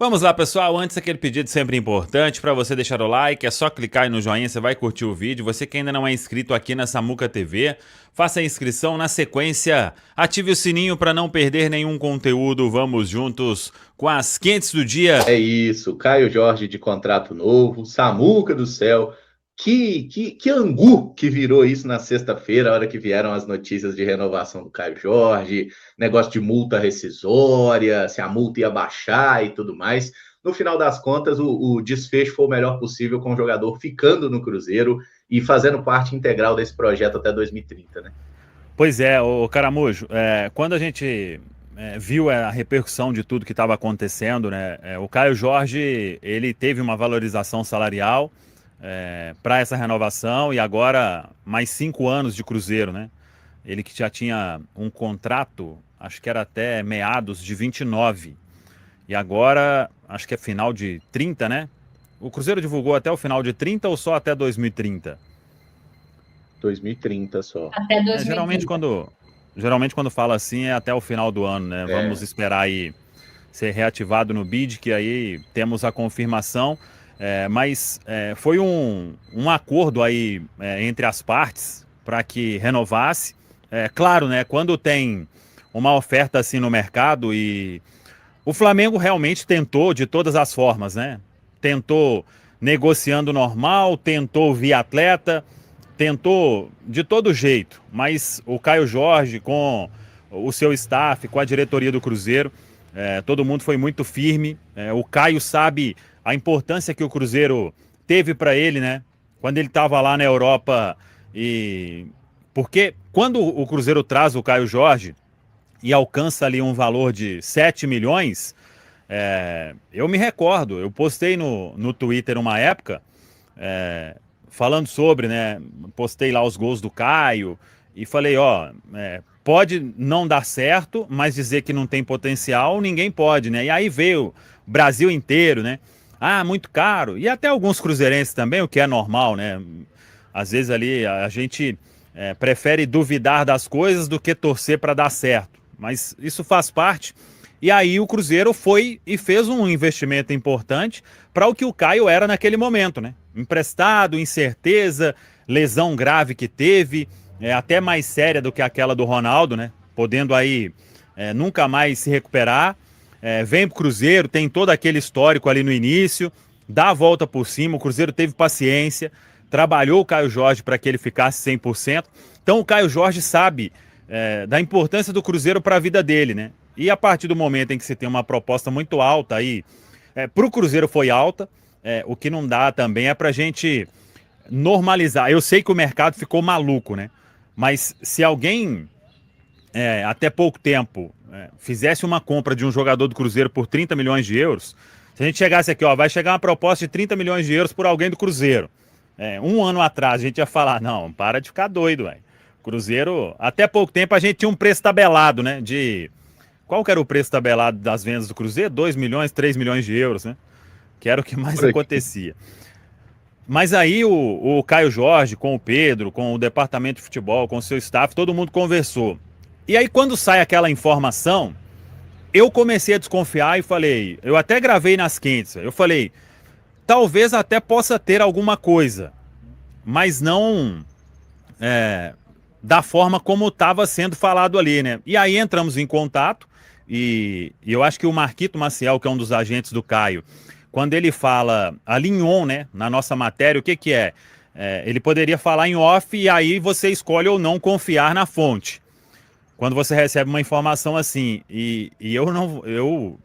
Vamos lá, pessoal. Antes, aquele pedido sempre importante para você deixar o like. É só clicar aí no joinha, você vai curtir o vídeo. Você que ainda não é inscrito aqui na Samuca TV, faça a inscrição. Na sequência, ative o sininho para não perder nenhum conteúdo. Vamos juntos com as quentes do dia. É isso, Caio Jorge de contrato novo, Samuca do céu. Que angu que virou isso na sexta-feira, a hora que vieram as notícias de renovação do Caio Jorge, negócio de multa rescisória, se a multa ia baixar e tudo mais. No final das contas, o desfecho foi o melhor possível, com o jogador ficando no Cruzeiro e fazendo parte integral desse projeto até 2030, né? Pois é, o Caramujo, quando a gente viu a repercussão de tudo que estava acontecendo, né, o Caio Jorge, ele teve uma valorização salarial para essa renovação e agora mais 5 anos de Cruzeiro, né? Ele que já tinha um contrato, acho que era até meados de 29 e agora acho que é final de 30, né? O Cruzeiro divulgou até o final de 30 ou só até 2030? 2030 só. Até É, geralmente 2030. quando fala assim é até o final do ano, né? Vamos É, esperar aí ser reativado no BID, que aí temos a confirmação. Mas foi um acordo aí entre as partes para que renovasse. É claro, né? Quando tem uma oferta assim no mercado e o Flamengo realmente tentou de todas as formas, né? Tentou negociando normal, tentou via atleta, tentou de todo jeito, mas o Caio Jorge, com o seu staff, com a diretoria do Cruzeiro, todo mundo foi muito firme. O Caio sabe a importância que o Cruzeiro teve para ele, né? Quando ele estava lá na Europa. E porque quando o Cruzeiro traz o Caio Jorge e alcança ali um valor de 7 milhões, eu me recordo, eu postei no Twitter uma época, é, falando sobre, né? Postei lá os gols do Caio e falei, ó, pode não dar certo, mas dizer que não tem potencial, ninguém pode, né? E aí veio o Brasil inteiro, né? Ah, muito caro. E até alguns cruzeirenses também, o que é normal, né? Às vezes ali a gente prefere duvidar das coisas do que torcer para dar certo. Mas isso faz parte. E aí o Cruzeiro foi e fez um investimento importante para o que o Caio era naquele momento, né? Emprestado, incerteza, lesão grave que teve, até mais séria do que aquela do Ronaldo, né? Podendo aí nunca mais se recuperar. Vem pro Cruzeiro, tem todo aquele histórico ali no início, dá a volta por cima, o Cruzeiro teve paciência, trabalhou o Caio Jorge para que ele ficasse 100%. Então o Caio Jorge sabe da importância do Cruzeiro para a vida dele, né? E a partir do momento em que você tem uma proposta muito alta aí, para o Cruzeiro foi alta, o que não dá também é para a gente normalizar. Eu sei que o mercado ficou maluco, né? Mas se alguém, até pouco tempo, fizesse uma compra de um jogador do Cruzeiro por 30 milhões de euros, se a gente chegasse aqui, ó, vai chegar uma proposta de 30 milhões de euros por alguém do Cruzeiro. Um ano atrás a gente ia falar, não, para de ficar doido, velho. Cruzeiro, até pouco tempo a gente tinha um preço tabelado, né? Qual que era o preço tabelado das vendas do Cruzeiro? 2 milhões, 3 milhões de euros, né? Que era o que mais por aqui. acontecia. Mas aí o Caio Jorge, com o Pedro, com o departamento de futebol, com o seu staff, todo mundo conversou. E aí quando sai aquela informação, eu comecei a desconfiar e falei, eu até gravei nas quentes, eu falei, talvez até possa ter alguma coisa, mas não da forma como estava sendo falado ali, né? E aí entramos em contato e eu acho que o Marquito Maciel, que é um dos agentes do Caio, quando ele fala ali em on, né, na nossa matéria, o que que é? Ele poderia falar em off e aí você escolhe ou não confiar na fonte. Quando você recebe uma informação assim, e eu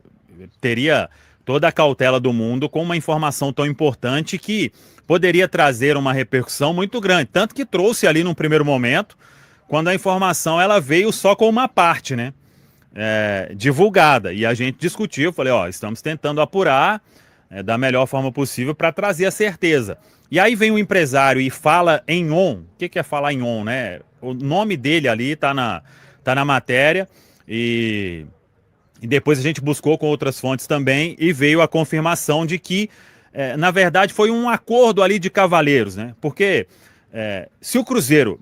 teria toda a cautela do mundo com uma informação tão importante que poderia trazer uma repercussão muito grande. Tanto que trouxe ali num primeiro momento, quando a informação ela veio só com uma parte, né? Divulgada. E a gente discutiu, falei, ó, estamos tentando apurar da melhor forma possível para trazer a certeza. E aí vem o empresário e fala em on. O que que é falar em on, né? O nome dele ali tá na matéria e depois a gente buscou com outras fontes também e veio a confirmação de que, na verdade, foi um acordo ali de cavalheiros, né? Porque se o Cruzeiro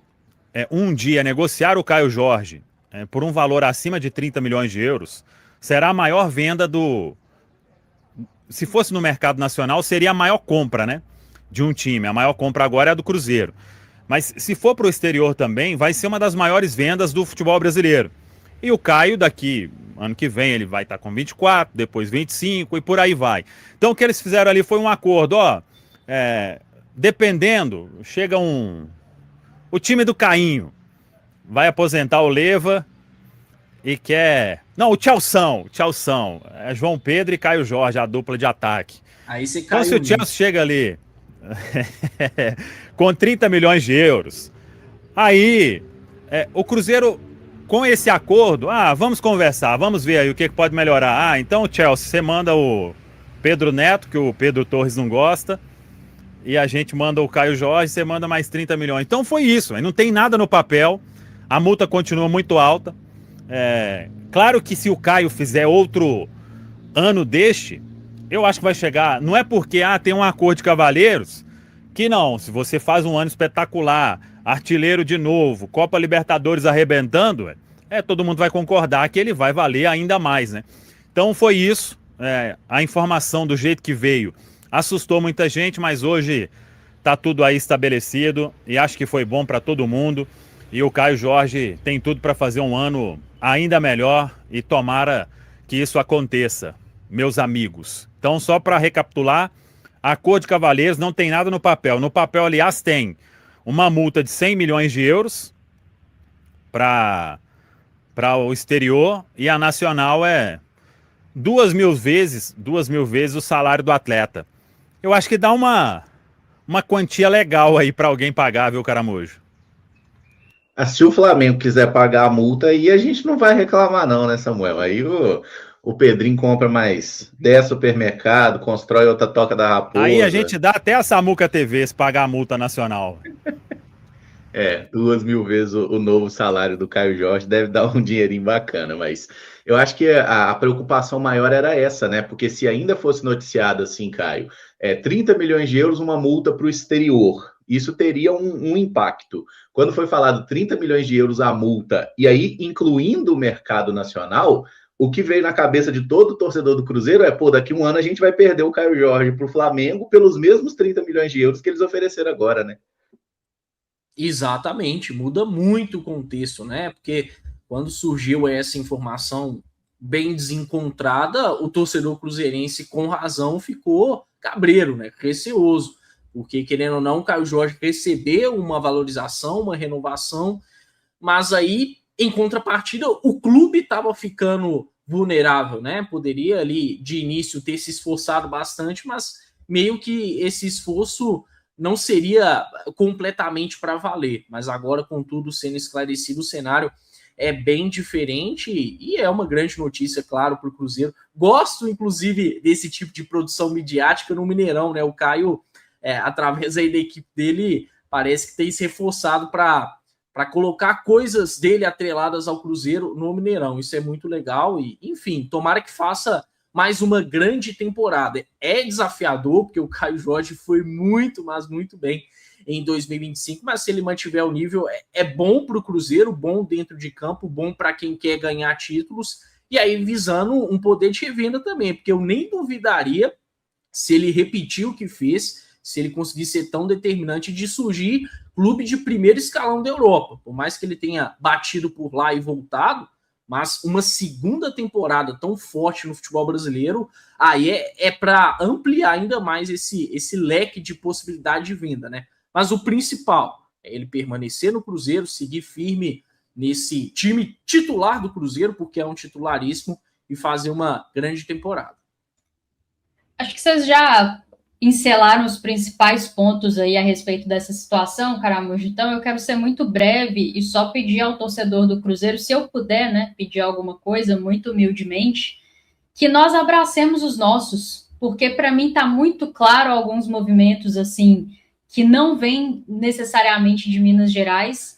um dia negociar o Caio Jorge por um valor acima de 30 milhões de euros, será a maior venda se fosse no mercado nacional, seria a maior compra, né? De um time. A maior compra agora é a do Cruzeiro. Mas se for para o exterior também, vai ser uma das maiores vendas do futebol brasileiro. E o Caio, daqui, ano que vem, ele vai estar com 24, depois 25 e por aí vai. Então o que eles fizeram ali foi um acordo, ó. Dependendo, chega o time do Cainho vai aposentar o Leva e quer. Não, o Tchalção. É João Pedro e Caio Jorge, a dupla de ataque. Aí você então, se o Chelsea chega ali com 30 milhões de euros, aí o Cruzeiro, com esse acordo, vamos conversar, vamos ver aí o que pode melhorar. Então, Chelsea, você manda o Pedro Neto, que o Pedro Torres não gosta, e a gente manda o Caio Jorge, você manda mais 30 milhões. Então foi isso, não tem nada no papel, a multa continua muito alta. Claro que se o Caio fizer outro ano deste, eu acho que vai chegar, não é porque tem um acordo de cavalheiros, que não, se você faz um ano espetacular, artilheiro de novo, Copa Libertadores arrebentando, todo mundo vai concordar que ele vai valer ainda mais, né? Então foi isso, a informação do jeito que veio assustou muita gente, mas hoje tá tudo aí estabelecido e acho que foi bom para todo mundo. E o Caio Jorge tem tudo para fazer um ano ainda melhor e tomara que isso aconteça, meus amigos. Então, só para recapitular, acordo de cavalheiros, não tem nada no papel. No papel, aliás, tem uma multa de 100 milhões de euros para o exterior e a nacional é 2.000 vezes o salário do atleta. Eu acho que dá uma quantia legal aí para alguém pagar, viu, Caramujo? Se o Flamengo quiser pagar a multa, aí a gente não vai reclamar não, né, Samuel? Aí o Pedrinho compra mais 10 supermercado, constrói outra Toca da Raposa. Aí a gente dá até a Samuca TV se pagar a multa nacional. 2.000 vezes o novo salário do Caio Jorge, deve dar um dinheirinho bacana, mas eu acho que a preocupação maior era essa, né? Porque se ainda fosse noticiado assim, Caio, 30 milhões de euros, uma multa para o exterior, isso teria um impacto. Quando foi falado 30 milhões de euros a multa, e aí incluindo o mercado nacional, o que veio na cabeça de todo torcedor do Cruzeiro daqui um ano a gente vai perder o Caio Jorge para o Flamengo pelos mesmos 30 milhões de euros que eles ofereceram agora, né? Exatamente, muda muito o contexto, né? Porque quando surgiu essa informação bem desencontrada, o torcedor cruzeirense, com razão, ficou cabreiro, né? Receoso, porque, querendo ou não, o Caio Jorge recebeu uma valorização, uma renovação, mas aí, em contrapartida, o clube estava ficando vulnerável, né? Poderia ali, de início, ter se esforçado bastante, mas meio que esse esforço não seria completamente para valer, mas agora, com tudo sendo esclarecido, o cenário é bem diferente e é uma grande notícia, claro, para o Cruzeiro. Gosto, inclusive, desse tipo de produção midiática no Mineirão, né? O Caio, através aí da equipe dele, parece que tem se reforçado para colocar coisas dele atreladas ao Cruzeiro no Mineirão. Isso é muito legal e, enfim, tomara que faça mais uma grande temporada. É desafiador, porque o Caio Jorge foi muito, mas muito bem em 2025, mas se ele mantiver o nível, é bom para o Cruzeiro, bom dentro de campo, bom para quem quer ganhar títulos, e aí visando um poder de revenda também, porque eu nem duvidaria se ele repetir o que fez, se ele conseguir ser tão determinante de surgir clube de primeiro escalão da Europa, por mais que ele tenha batido por lá e voltado, mas uma segunda temporada tão forte no futebol brasileiro, aí é para ampliar ainda mais esse leque de possibilidade de venda, né? Mas o principal é ele permanecer no Cruzeiro, seguir firme nesse time titular do Cruzeiro, porque é um titularíssimo, e fazer uma grande temporada. Acho que vocês já encelaram os principais pontos aí a respeito dessa situação, Caramujo. Então, eu quero ser muito breve e só pedir ao torcedor do Cruzeiro, se eu puder, né, pedir alguma coisa, muito humildemente, que nós abracemos os nossos, porque para mim está muito claro alguns movimentos, assim, que não vêm necessariamente de Minas Gerais,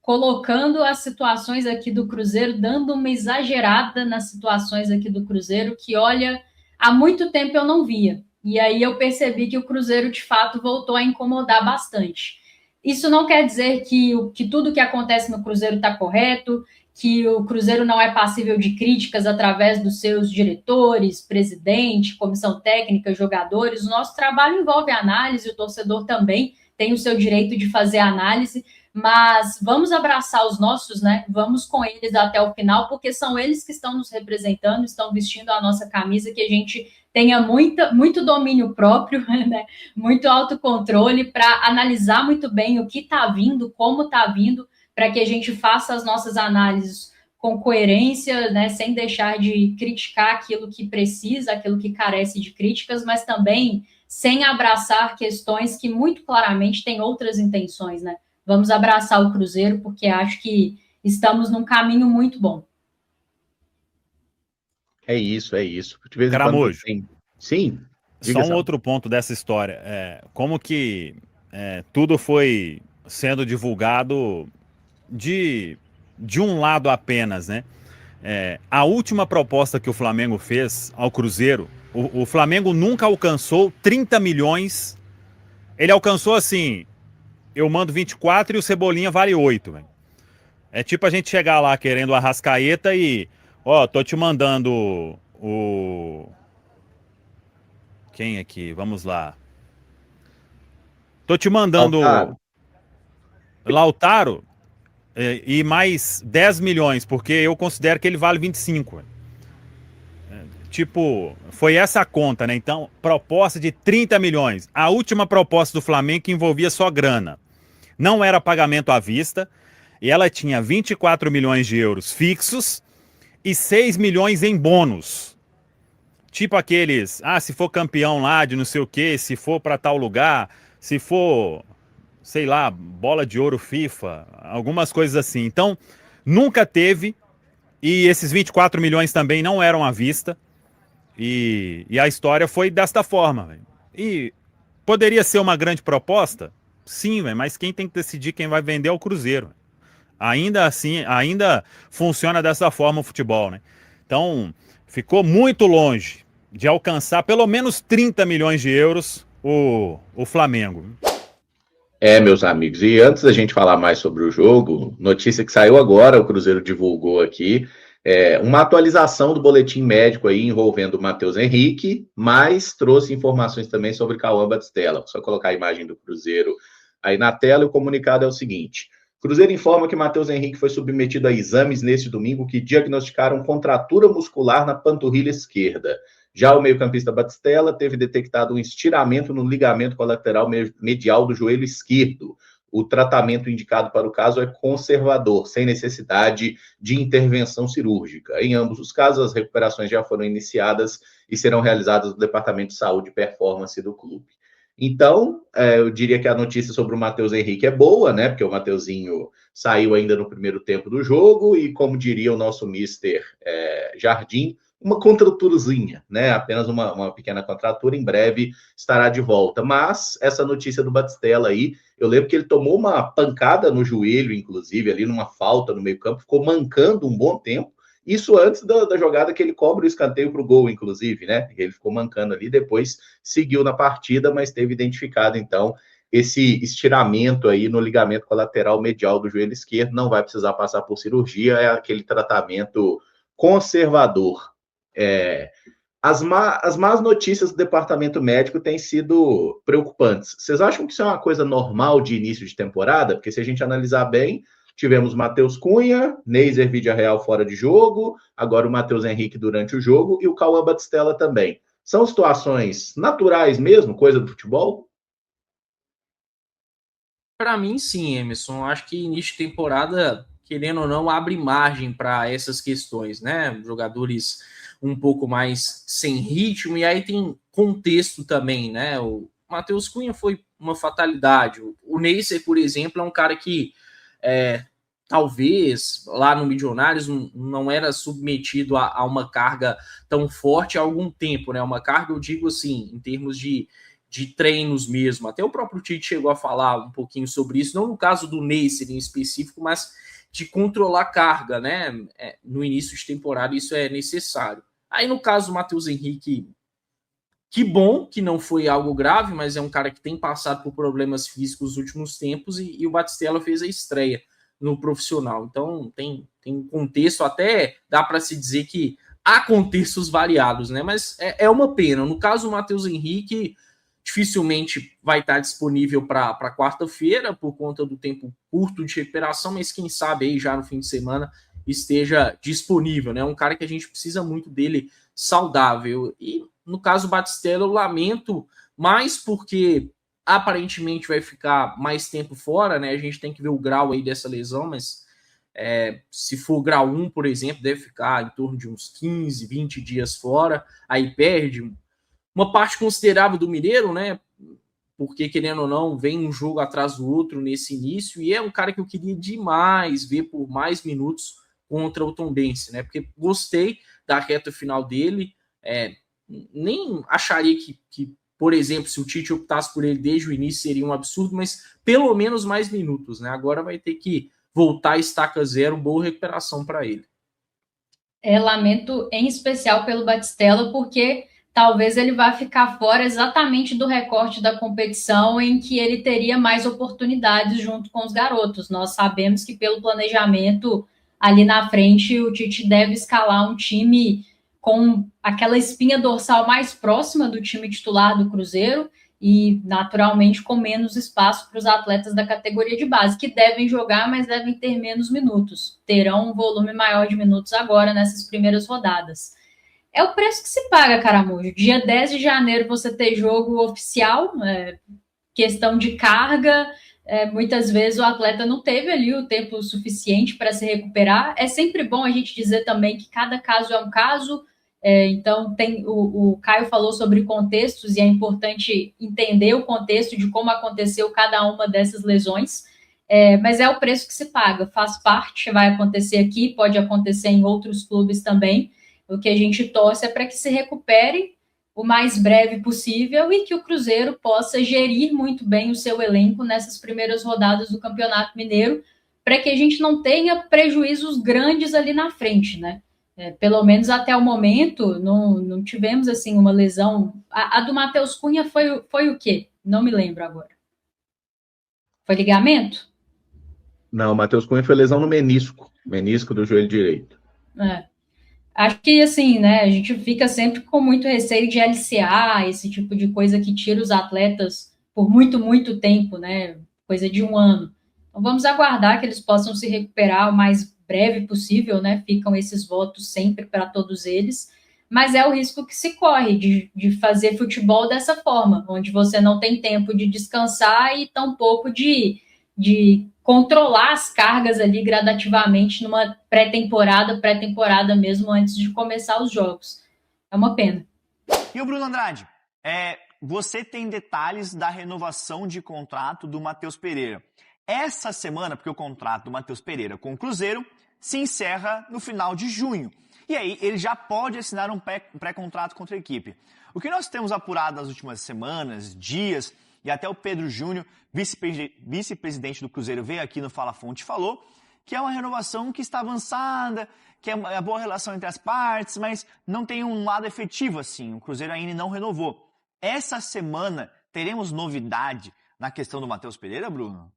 colocando as situações aqui do Cruzeiro, dando uma exagerada nas situações aqui do Cruzeiro, que, olha, há muito tempo eu não via. E aí eu percebi que o Cruzeiro, de fato, voltou a incomodar bastante. Isso não quer dizer que tudo que acontece no Cruzeiro está correto, que o Cruzeiro não é passível de críticas através dos seus diretores, presidente, comissão técnica, jogadores. O nosso trabalho envolve análise, o torcedor também tem o seu direito de fazer análise, mas vamos abraçar os nossos, né? Vamos com eles até o final, porque são eles que estão nos representando, estão vestindo a nossa camisa, que a gente tenha muito domínio próprio, né? Muito autocontrole para analisar muito bem o que está vindo, como está vindo, para que a gente faça as nossas análises com coerência, né, sem deixar de criticar aquilo que precisa, aquilo que carece de críticas, mas também sem abraçar questões que muito claramente têm outras intenções, né? Vamos abraçar o Cruzeiro, porque acho que estamos num caminho muito bom. É isso, é isso. De vez em Caramujo. quando tem... Sim. Só um outro ponto dessa história. Como que tudo foi sendo divulgado de um lado apenas, né? A última proposta que o Flamengo fez ao Cruzeiro, o Flamengo nunca alcançou 30 milhões. Ele alcançou assim, eu mando 24 e o Cebolinha vale 8, velho. É tipo a gente chegar lá querendo o Arrascaeta e, tô te mandando o... Quem aqui? Vamos lá. Tô te mandando Lautaro e mais 10 milhões, porque eu considero que ele vale 25. Tipo, foi essa a conta, né? Então, proposta de 30 milhões. A última proposta do Flamengo que envolvia só grana. Não era pagamento à vista, e ela tinha 24 milhões de euros fixos e 6 milhões em bônus. Tipo aqueles, se for campeão lá de não sei o que, se for para tal lugar, se for, sei lá, bola de ouro FIFA, algumas coisas assim. Então, nunca teve, e esses 24 milhões também não eram à vista, e a história foi desta forma, véio. E poderia ser uma grande proposta? Sim, véio, mas quem tem que decidir quem vai vender é o Cruzeiro. Ainda assim, ainda funciona dessa forma o futebol, né? Então, ficou muito longe de alcançar pelo menos 30 milhões de euros o Flamengo. Meus amigos, e antes da gente falar mais sobre o jogo, notícia que saiu agora, o Cruzeiro divulgou aqui, uma atualização do boletim médico aí envolvendo o Matheus Henrique, mas trouxe informações também sobre Cauã Batistella. Só colocar a imagem do Cruzeiro aí na tela, e o comunicado é o seguinte: Cruzeiro informa que Matheus Henrique foi submetido a exames neste domingo que diagnosticaram contratura muscular na panturrilha esquerda. Já o meio-campista Batistella teve detectado um estiramento no ligamento colateral medial do joelho esquerdo. O tratamento indicado para o caso é conservador, sem necessidade de intervenção cirúrgica. Em ambos os casos, as recuperações já foram iniciadas e serão realizadas no Departamento de Saúde e Performance do clube. Então, eu diria que a notícia sobre o Matheus Henrique é boa, né? Porque o Mateuzinho saiu ainda no primeiro tempo do jogo e, como diria o nosso mister Jardim, uma contraturazinha, né? Apenas uma pequena contratura, em breve estará de volta. Mas essa notícia do Batistella aí, eu lembro que ele tomou uma pancada no joelho, inclusive, ali numa falta no meio-campo, ficou mancando um bom tempo. Isso antes da jogada que ele cobra o escanteio para o gol, inclusive, né? Ele ficou mancando ali, depois seguiu na partida, mas teve identificado, então, esse estiramento aí no ligamento colateral medial do joelho esquerdo. Não vai precisar passar por cirurgia, é aquele tratamento conservador. As más notícias do departamento médico têm sido preocupantes. Vocês acham que isso é uma coisa normal de início de temporada? Porque se a gente analisar bem, tivemos Matheus Cunha, Neiser Vidiarreal fora de jogo, agora o Matheus Henrique durante o jogo e o Cauã Batistella também. São situações naturais mesmo, coisa do futebol? Para mim, sim, Emerson. Acho que início de temporada, querendo ou não, abre margem para essas questões, né? Jogadores um pouco mais sem ritmo, e aí tem contexto também, né? O Matheus Cunha foi uma fatalidade. O Neiser, por exemplo, é um cara que talvez lá no Milionários não era submetido a uma carga tão forte há algum tempo, né? Uma carga, eu digo assim, em termos de treinos mesmo. Até o próprio Tite chegou a falar um pouquinho sobre isso, não no caso do Neiser em específico, mas de controlar a carga, né? No início de temporada isso é necessário. Aí no caso do Matheus Henrique, que bom que não foi algo grave, mas é um cara que tem passado por problemas físicos nos últimos tempos, e o Batistella fez a estreia. no profissional. Então, tem um contexto, até dá para se dizer que há contextos variados, né? Mas é uma pena. No caso, o Matheus Henrique dificilmente vai estar disponível para quarta-feira, por conta do tempo curto de recuperação, mas quem sabe aí já no fim de semana esteja disponível, né? Um cara que a gente precisa muito dele saudável. E no caso Batistella, eu lamento mais porque aparentemente vai ficar mais tempo fora, né? A gente tem que ver o grau aí dessa lesão, mas se for grau 1, por exemplo, deve ficar em torno de uns 15, 20 dias fora, aí perde uma parte considerável do Mineiro, né? Porque, querendo ou não, vem um jogo atrás do outro nesse início, e é um cara que eu queria demais ver por mais minutos contra o Tombense, né? Porque gostei da reta final dele, nem acharia que, por exemplo, se o Tite optasse por ele desde o início seria um absurdo, mas pelo menos mais minutos, né? Agora vai ter que voltar a estaca zero, boa recuperação para ele. Lamento em especial pelo Batistella, porque talvez ele vá ficar fora exatamente do recorte da competição em que ele teria mais oportunidades junto com os garotos. Nós sabemos que pelo planejamento ali na frente o Tite deve escalar um time com aquela espinha dorsal mais próxima do time titular do Cruzeiro e, naturalmente, com menos espaço para os atletas da categoria de base, que devem jogar, mas devem ter menos minutos. Terão um volume maior de minutos agora nessas primeiras rodadas. É o preço que se paga, Caramujo. Dia 10 de janeiro você ter jogo oficial, questão de carga, muitas vezes o atleta não teve ali o tempo suficiente para se recuperar. É sempre bom a gente dizer também que cada caso é um caso, então o Caio falou sobre contextos e é importante entender o contexto de como aconteceu cada uma dessas lesões, mas é o preço que se paga, faz parte, vai acontecer aqui, pode acontecer em outros clubes também. O que a gente torce é para que se recupere o mais breve possível e que o Cruzeiro possa gerir muito bem o seu elenco nessas primeiras rodadas do Campeonato Mineiro, para que a gente não tenha prejuízos grandes ali na frente, né? Pelo menos até o momento, não tivemos assim uma lesão. A do Matheus Cunha foi o quê? Não me lembro agora. Foi ligamento? Não, o Matheus Cunha foi lesão no menisco do joelho direito. Acho que, assim, né, a gente fica sempre com muito receio de LCA, esse tipo de coisa que tira os atletas por muito, muito tempo, né, coisa de um ano. Então, vamos aguardar que eles possam se recuperar o mais breve possível, né, ficam esses votos sempre para todos eles, mas é o risco que se corre de fazer futebol dessa forma, onde você não tem tempo de descansar e tampouco de controlar as cargas ali gradativamente numa pré-temporada mesmo, antes de começar os jogos. É uma pena. E o Bruno Andrade, você tem detalhes da renovação de contrato do Matheus Pereira. Essa semana, porque o contrato do Matheus Pereira com o Cruzeiro se encerra no final de junho. E aí ele já pode assinar um pré-contrato contra a equipe. O que nós temos apurado nas últimas semanas, dias, e até o Pedro Júnior, vice-presidente do Cruzeiro, veio aqui no Fala Fonte e falou que é uma renovação que está avançada, que é uma boa relação entre as partes, mas não tem um lado efetivo assim. O Cruzeiro ainda não renovou. Essa semana teremos novidade na questão do Matheus Pereira, Bruno?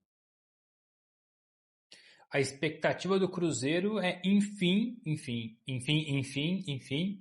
A expectativa do Cruzeiro é, enfim,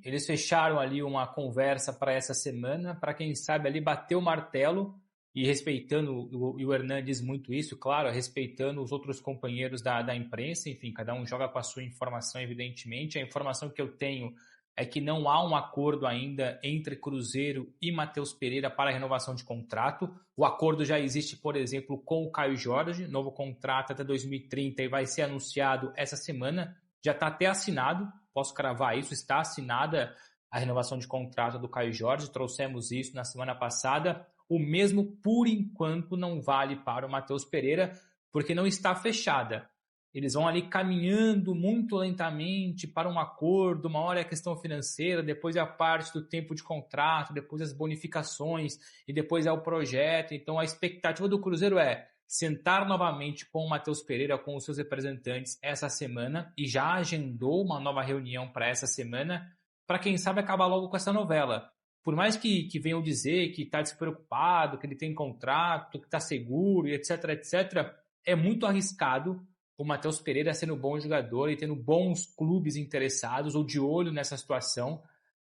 eles fecharam ali uma conversa para essa semana, para quem sabe ali bater o martelo, e respeitando, e o Hernan diz muito isso, claro, respeitando os outros companheiros da imprensa, enfim, cada um joga com a sua informação, evidentemente. A informação que eu tenho é que não há um acordo ainda entre Cruzeiro e Matheus Pereira para a renovação de contrato. O acordo já existe, por exemplo, com o Caio Jorge, novo contrato até 2030 e vai ser anunciado essa semana, já está até assinado, posso cravar isso, está assinada a renovação de contrato do Caio Jorge, trouxemos isso na semana passada. O mesmo, por enquanto, não vale para o Matheus Pereira, porque não está fechada. Eles vão ali caminhando muito lentamente para um acordo, uma hora é a questão financeira, depois é a parte do tempo de contrato, depois as bonificações e depois é o projeto. Então a expectativa do Cruzeiro é sentar novamente com o Matheus Pereira, com os seus representantes essa semana, e já agendou uma nova reunião para essa semana, para quem sabe acabar logo com essa novela. Por mais que venham dizer que está despreocupado, que ele tem contrato, que está seguro, etc., é muito arriscado o Matheus Pereira sendo um bom jogador e tendo bons clubes interessados ou de olho nessa situação,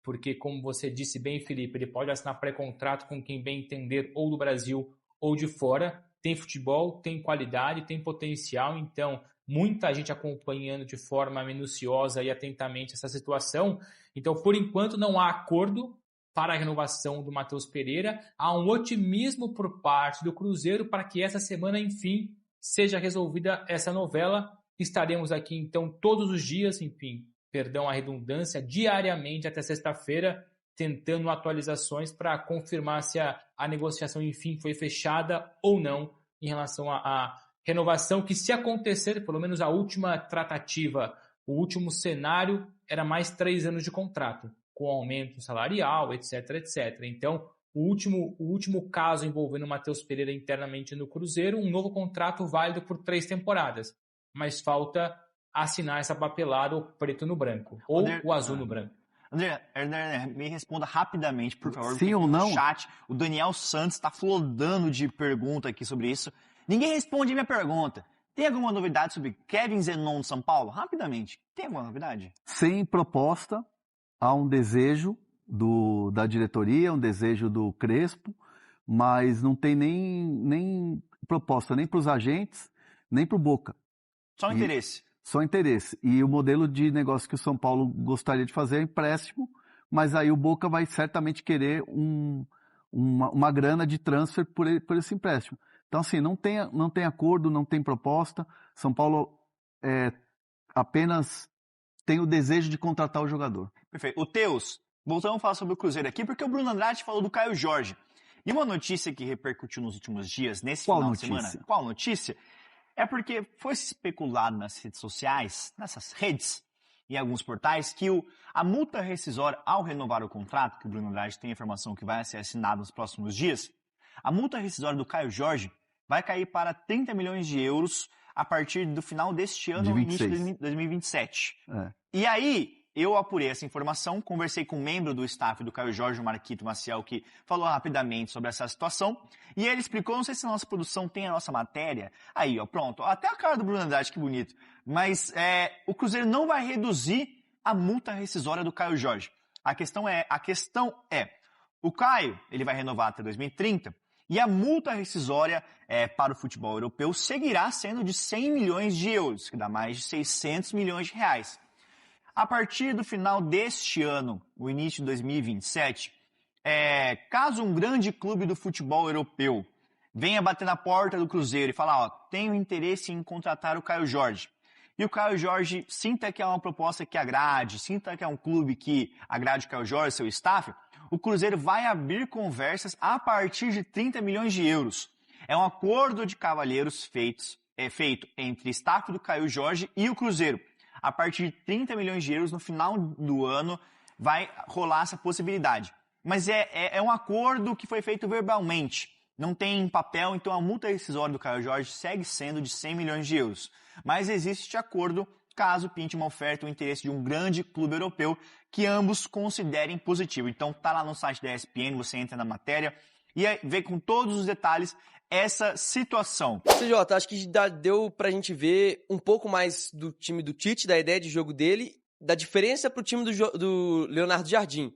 porque, como você disse bem, Felipe, ele pode assinar pré-contrato com quem bem entender, ou do Brasil ou de fora. Tem futebol, tem qualidade, tem potencial, então muita gente acompanhando de forma minuciosa e atentamente essa situação. Então, por enquanto, não há acordo para a renovação do Matheus Pereira. Há um otimismo por parte do Cruzeiro para que essa semana, enfim, seja resolvida essa novela. Estaremos aqui, então, todos os dias, enfim, perdão a redundância, diariamente até sexta-feira, tentando atualizações para confirmar se a negociação, enfim, foi fechada ou não em relação à renovação, que se acontecer, pelo menos a última tratativa, o último cenário, era mais 3 anos de contrato, com aumento salarial, etc, etc. Então, o último caso envolvendo o Matheus Pereira internamente no Cruzeiro, um novo contrato válido por 3 temporadas. Mas falta assinar essa papelada, o preto no branco, ou o azul no branco. André, me responda rapidamente, por favor. Sim ou não? No chat, o Daniel Santos está flodando de pergunta aqui sobre isso. Ninguém responde a minha pergunta. Tem alguma novidade sobre Kevin Zenon de São Paulo? Rapidamente. Tem alguma novidade? Sem proposta, há um desejo da diretoria, um desejo do Crespo, mas não tem nem proposta nem para os agentes, nem para o Boca. Só interesse. Só interesse. E o modelo de negócio que o São Paulo gostaria de fazer é empréstimo, mas aí o Boca vai certamente querer uma grana de transfer por esse empréstimo. Então, assim, não tem acordo, não tem proposta. São Paulo apenas tem o desejo de contratar o jogador. Perfeito. O Teus, voltamos a falar sobre o Cruzeiro aqui, porque o Bruno Andrade falou do Caio Jorge. E uma notícia que repercutiu nos últimos dias, nesse final de semana. Qual notícia? É porque foi especulado nas redes sociais, nessas redes e alguns portais, que a multa rescisória ao renovar o contrato, que o Bruno Andrade tem a informação que vai ser assinado nos próximos dias, a multa rescisória do Caio Jorge vai cair para 30 milhões de euros a partir do final deste ano, no início de 2027. E aí, eu apurei essa informação, conversei com um membro do staff do Caio Jorge, o Marquito Maciel, que falou rapidamente sobre essa situação, e ele explicou, não sei se a nossa produção tem a nossa matéria, aí, ó, pronto, até a cara do Bruno Andrade, que bonito, mas o Cruzeiro não vai reduzir a multa rescisória do Caio Jorge. A questão é, o Caio, ele vai renovar até 2030, e a multa rescisória para o futebol europeu seguirá sendo de 100 milhões de euros, que dá mais de 600 milhões de reais. A partir do final deste ano, o início de 2027, caso um grande clube do futebol europeu venha bater na porta do Cruzeiro e falar, tenho interesse em contratar o Caio Jorge, e o Caio Jorge sinta que é uma proposta que agrade, sinta que é um clube que agrade o Caio Jorge, seu staff, o Cruzeiro vai abrir conversas a partir de 30 milhões de euros. É um acordo de cavalheiros feito entre staff do Caio Jorge e o Cruzeiro. A partir de 30 milhões de euros no final do ano vai rolar essa possibilidade. Mas é um acordo que foi feito verbalmente. Não tem papel, então a multa rescisória do Caio Jorge segue sendo de 100 milhões de euros. Mas existe este acordo caso pinte uma oferta ou interesse de um grande clube europeu que ambos considerem positivo. Então tá lá no site da ESPN, você entra na matéria e vê com todos os detalhes essa situação. CJ, acho que deu pra gente ver um pouco mais do time do Tite, da ideia de jogo dele, da diferença pro time do Leonardo Jardim.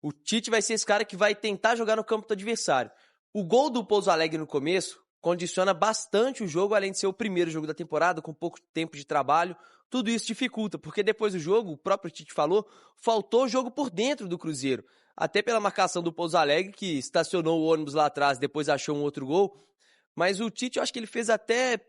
O Tite vai ser esse cara que vai tentar jogar no campo do adversário. O gol do Pouso Alegre no começo condiciona bastante o jogo, além de ser o primeiro jogo da temporada, com pouco tempo de trabalho. Tudo isso dificulta, porque depois do jogo, o próprio Tite falou, faltou jogo por dentro do Cruzeiro. Até pela marcação do Pouso Alegre, que estacionou o ônibus lá atrás, depois achou um outro gol. Mas o Tite, eu acho que ele fez até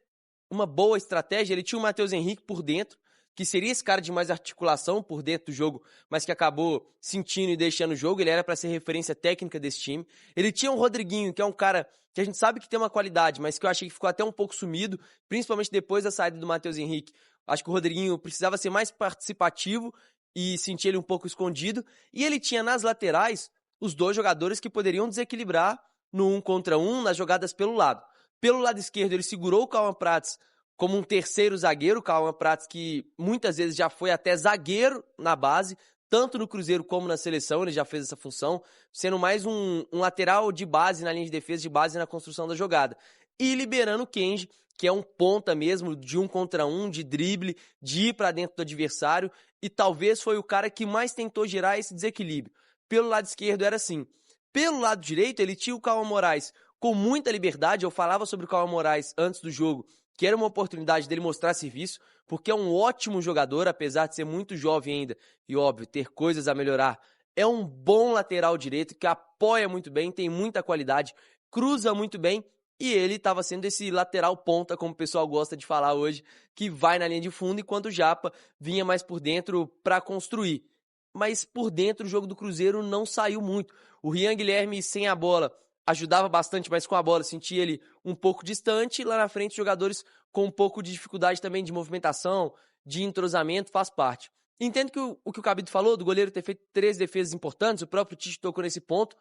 uma boa estratégia. Ele tinha o Matheus Henrique por dentro, que seria esse cara de mais articulação por dentro do jogo, mas que acabou sentindo e deixando o jogo. Ele era para ser referência técnica desse time. Ele tinha o Rodriguinho, que é um cara que a gente sabe que tem uma qualidade, mas que eu achei que ficou até um pouco sumido, principalmente depois da saída do Matheus Henrique. Acho que o Rodriguinho precisava ser mais participativo e sentir ele um pouco escondido. E ele tinha nas laterais os dois jogadores que poderiam desequilibrar no 1 contra 1, nas jogadas pelo lado. Pelo lado esquerdo, ele segurou o Cauã Prats como um terceiro zagueiro, o Cauã Prats que muitas vezes já foi até zagueiro na base, tanto no Cruzeiro como na seleção, ele já fez essa função, sendo mais um lateral de base na linha de defesa, de base na construção da jogada. E liberando o Kenji, que é um ponta mesmo, de 1 contra 1, de drible, de ir para dentro do adversário, e talvez foi o cara que mais tentou gerar esse desequilíbrio. Pelo lado esquerdo era assim. Pelo lado direito, ele tinha o Cauã Moraes com muita liberdade. Eu falava sobre o Cauã Moraes antes do jogo, que era uma oportunidade dele mostrar serviço, porque é um ótimo jogador, apesar de ser muito jovem ainda, e óbvio, ter coisas a melhorar. É um bom lateral direito, que apoia muito bem, tem muita qualidade, cruza muito bem, e ele estava sendo esse lateral ponta, como o pessoal gosta de falar hoje, que vai na linha de fundo, enquanto o Japa vinha mais por dentro para construir. Mas por dentro o jogo do Cruzeiro não saiu muito. O Rian Guilherme sem a bola ajudava bastante, mas com a bola sentia ele um pouco distante. E lá na frente, os jogadores com um pouco de dificuldade também de movimentação, de entrosamento, faz parte. Entendo que o que o Cabido falou, do goleiro ter feito 3 defesas importantes, o próprio Tite tocou nesse ponto,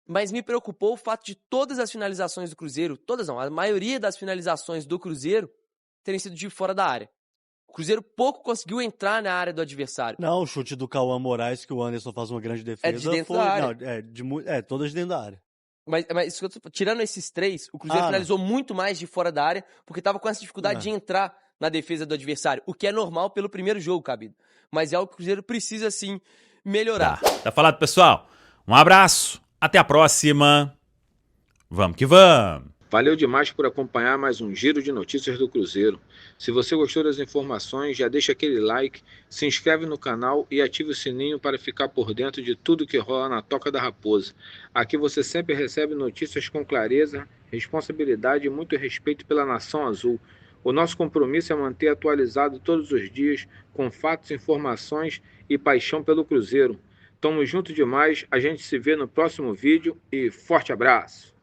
mas me preocupou o fato de todas as finalizações do Cruzeiro, todas não, a maioria das finalizações do Cruzeiro terem sido de fora da área. O Cruzeiro pouco conseguiu entrar na área do adversário. Não, o chute do Cauã Moraes, que o Anderson faz uma grande defesa, É de dentro da área. Não, todas de dentro da área. Mas tirando esses 3, o Cruzeiro finalizou muito mais de fora da área, porque estava com essa dificuldade de entrar na defesa do adversário, o que é normal pelo primeiro jogo, Cabido. Mas é algo que o Cruzeiro precisa, sim, melhorar. Tá falado, pessoal. Um abraço, até a próxima. Vamos que vamos. Valeu demais por acompanhar mais um Giro de Notícias do Cruzeiro. Se você gostou das informações, já deixa aquele like, se inscreve no canal e ative o sininho para ficar por dentro de tudo que rola na Toca da Raposa. Aqui você sempre recebe notícias com clareza, responsabilidade e muito respeito pela Nação Azul. O nosso compromisso é manter atualizado todos os dias, com fatos, informações e paixão pelo Cruzeiro. Tamo junto demais, a gente se vê no próximo vídeo e forte abraço!